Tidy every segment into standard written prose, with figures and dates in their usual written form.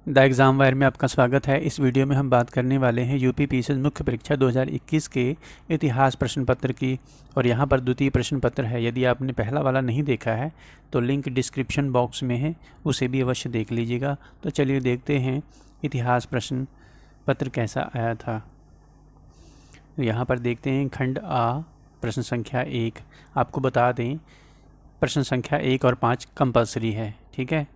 The exam wire में आपका स्वागत है। इस वीडियो में हम बात करने वाले हैं यूपी पीसीएस मुख्य परीक्षा 2021 के इतिहास प्रश्न पत्र की। और यहाँ पर द्वितीय प्रश्न पत्र है। यदि आपने पहला वाला नहीं देखा है तो लिंक डिस्क्रिप्शन बॉक्स में है, उसे भी अवश्य देख लीजिएगा। तो चलिए देखते हैं इतिहास प्रश्न पत्र कैसा आया था। यहाँ पर देखते हैं खंड आ प्रश्न संख्या 1। आपको बता दें प्रश्न संख्या 1 और 5 कंपलसरी है, ठीक है।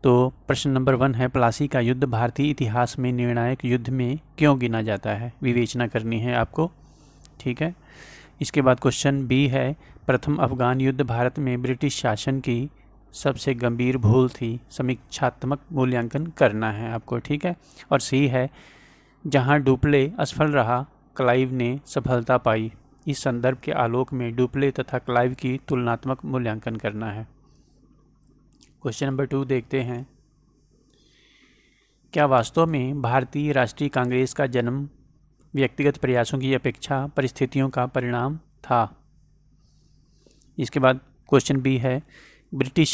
तो प्रश्न नंबर 1 है, प्लासी का युद्ध भारतीय इतिहास में निर्णायक युद्ध में क्यों गिना जाता है? विवेचना करनी है आपको, ठीक है। इसके बाद क्वेश्चन बी है, प्रथम अफगान युद्ध भारत में ब्रिटिश शासन की सबसे गंभीर भूल थी, समीक्षात्मक मूल्यांकन करना है आपको, ठीक है। और सी है, जहां डुप्ले असफल रहा क्लाइव ने सफलता पाई। इस संदर्भ के आलोक में डुप्ले तथा क्लाइव की तुलनात्मक मूल्यांकन करना है। क्वेश्चन नंबर 2 देखते हैं, क्या वास्तव में भारतीय राष्ट्रीय कांग्रेस का जन्म व्यक्तिगत प्रयासों की अपेक्षा परिस्थितियों का परिणाम था? इसके बाद क्वेश्चन बी है, ब्रिटिश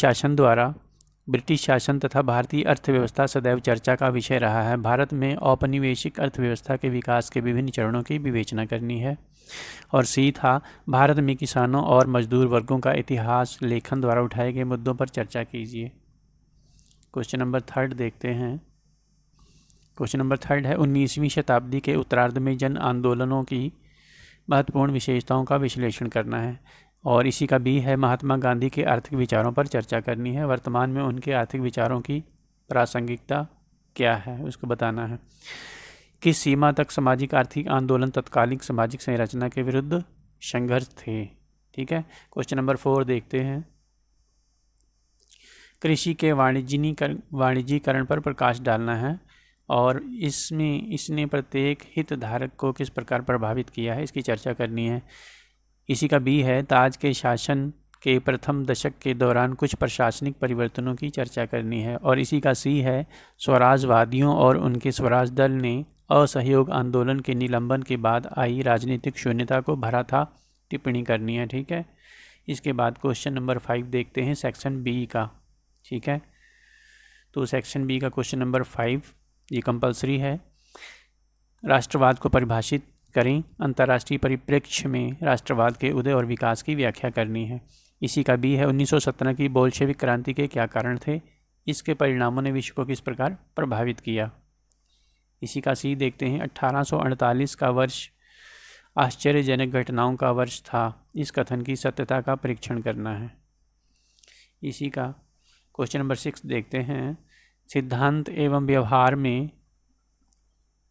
शासन तथा भारतीय अर्थव्यवस्था सदैव चर्चा का विषय रहा है। भारत में औपनिवेशिक अर्थव्यवस्था के विकास के विभिन्न चरणों की विवेचना करनी है। और सी था, भारत में किसानों और मजदूर वर्गों का इतिहास लेखन द्वारा उठाए गए मुद्दों पर चर्चा कीजिए। क्वेश्चन नंबर 3 देखते हैं। क्वेश्चन नंबर 3 है, 19वीं शताब्दी के उत्तरार्ध में जन आंदोलनों की महत्वपूर्ण विशेषताओं का विश्लेषण करना है। और इसी का बी है, महात्मा गांधी के आर्थिक विचारों पर चर्चा करनी है। वर्तमान में उनके आर्थिक विचारों की प्रासंगिकता क्या है, उसको बताना है। किस सीमा तक सामाजिक आर्थिक आंदोलन तत्कालीन सामाजिक संरचना के विरुद्ध संघर्ष थे, ठीक है। क्वेश्चन नंबर 4 देखते हैं, कृषि के वाणिज्यीकरण पर प्रकाश डालना है। और इसने प्रत्येक हितधारक को किस प्रकार प्रभावित किया है, इसकी चर्चा करनी है। इसी का बी है, ताज के शासन के प्रथम दशक के दौरान कुछ प्रशासनिक परिवर्तनों की चर्चा करनी है। और इसी का सी है, स्वराजवादियों और उनके स्वराज दल ने असहयोग आंदोलन के निलंबन के बाद आई राजनीतिक शून्यता को भरा था, टिप्पणी करनी है, ठीक है। इसके बाद क्वेश्चन नंबर 5 देखते हैं, सेक्शन बी का, ठीक है। तो सेक्शन बी का क्वेश्चन नंबर 5 ये कंपलसरी है। राष्ट्रवाद को परिभाषित करें। अंतर्राष्ट्रीय परिप्रेक्ष्य में राष्ट्रवाद के उदय और विकास की व्याख्या करनी है। इसी का बी है, 1917 की बोल्शेविक क्रांति के क्या कारण थे, इसके परिणामों ने विश्व को किस प्रकार प्रभावित किया। इसी का सी देखते हैं, 1848 का वर्ष आश्चर्यजनक घटनाओं का वर्ष था, इस कथन की सत्यता का परीक्षण करना है। इसी का क्वेश्चन नंबर 6 देखते हैं, सिद्धांत एवं व्यवहार में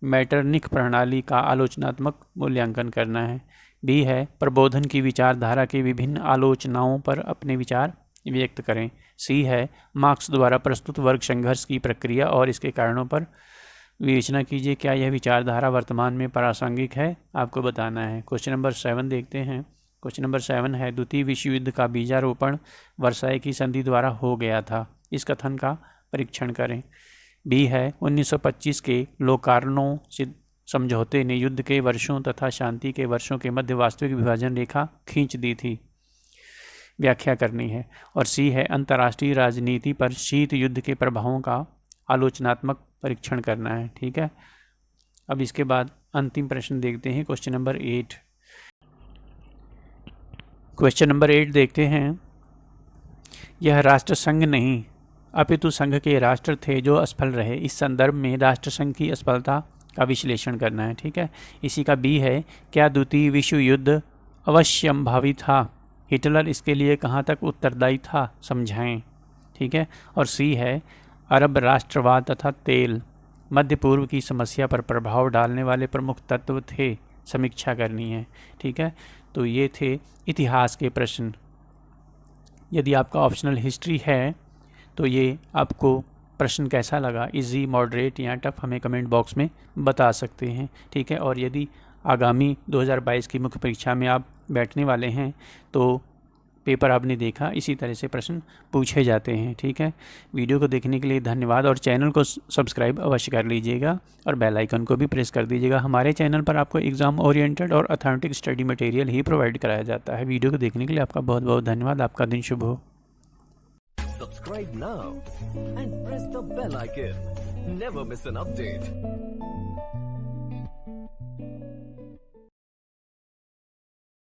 मैटरनिक प्रणाली का आलोचनात्मक मूल्यांकन करना है। बी है, प्रबोधन की विचारधारा के विभिन्न आलोचनाओं पर अपने विचार व्यक्त करें। सी है, मार्क्स द्वारा प्रस्तुत वर्ग संघर्ष की प्रक्रिया और इसके कारणों पर विवेचना कीजिए, क्या यह विचारधारा वर्तमान में प्रासंगिक है, आपको बताना है। क्वेश्चन नंबर 7 देखते हैं। क्वेश्चन नंबर 7 है, द्वितीय विश्व युद्ध का बीजारोपण वर्साई की संधि द्वारा हो गया था, इस कथन का परीक्षण करें। बी है, 1925 के लोकार्नो समझौते ने युद्ध के वर्षों तथा शांति के वर्षों के मध्य वास्तविक विभाजन रेखा खींच दी थी, व्याख्या करनी है। और सी है, अंतर्राष्ट्रीय राजनीति पर शीत युद्ध के प्रभावों का आलोचनात्मक परीक्षण करना है, ठीक है। अब इसके बाद अंतिम प्रश्न देखते हैं, क्वेश्चन नंबर 8। क्वेश्चन नंबर 8 देखते हैं, यह राष्ट्रसंघ नहीं अपितु संघ के राष्ट्र थे जो असफल रहे, इस संदर्भ में राष्ट्रसंघ की असफलता का विश्लेषण करना है, ठीक है। इसी का बी है, क्या द्वितीय विश्व युद्ध अवश्यंभावी था, हिटलर इसके लिए कहाँ तक उत्तरदायी था, समझाएं, ठीक है। और सी है, अरब राष्ट्रवाद तथा तेल मध्य पूर्व की समस्या पर प्रभाव डालने वाले प्रमुख तत्व थे, समीक्षा करनी है, ठीक है। तो ये थे इतिहास के प्रश्न। यदि आपका ऑप्शनल हिस्ट्री है तो ये आपको प्रश्न कैसा लगा, इजी, मॉडरेट या टफ, हमें कमेंट बॉक्स में बता सकते हैं, ठीक है। और यदि आगामी 2022 की मुख्य परीक्षा में आप बैठने वाले हैं तो पेपर आपने देखा, इसी तरह से प्रश्न पूछे जाते हैं, ठीक है। वीडियो को देखने के लिए धन्यवाद और चैनल को सब्सक्राइब अवश्य कर लीजिएगा और बेल आइकन को भी प्रेस कर दीजिएगा। हमारे चैनल पर आपको एग्ज़ाम ओरिएंटेड और अथेंटिक स्टडी मटेरियल ही प्रोवाइड कराया जाता है। वीडियो को देखने के लिए आपका बहुत बहुत धन्यवाद। आपका दिन शुभ हो। Subscribe now and press the bell icon. Never miss an update.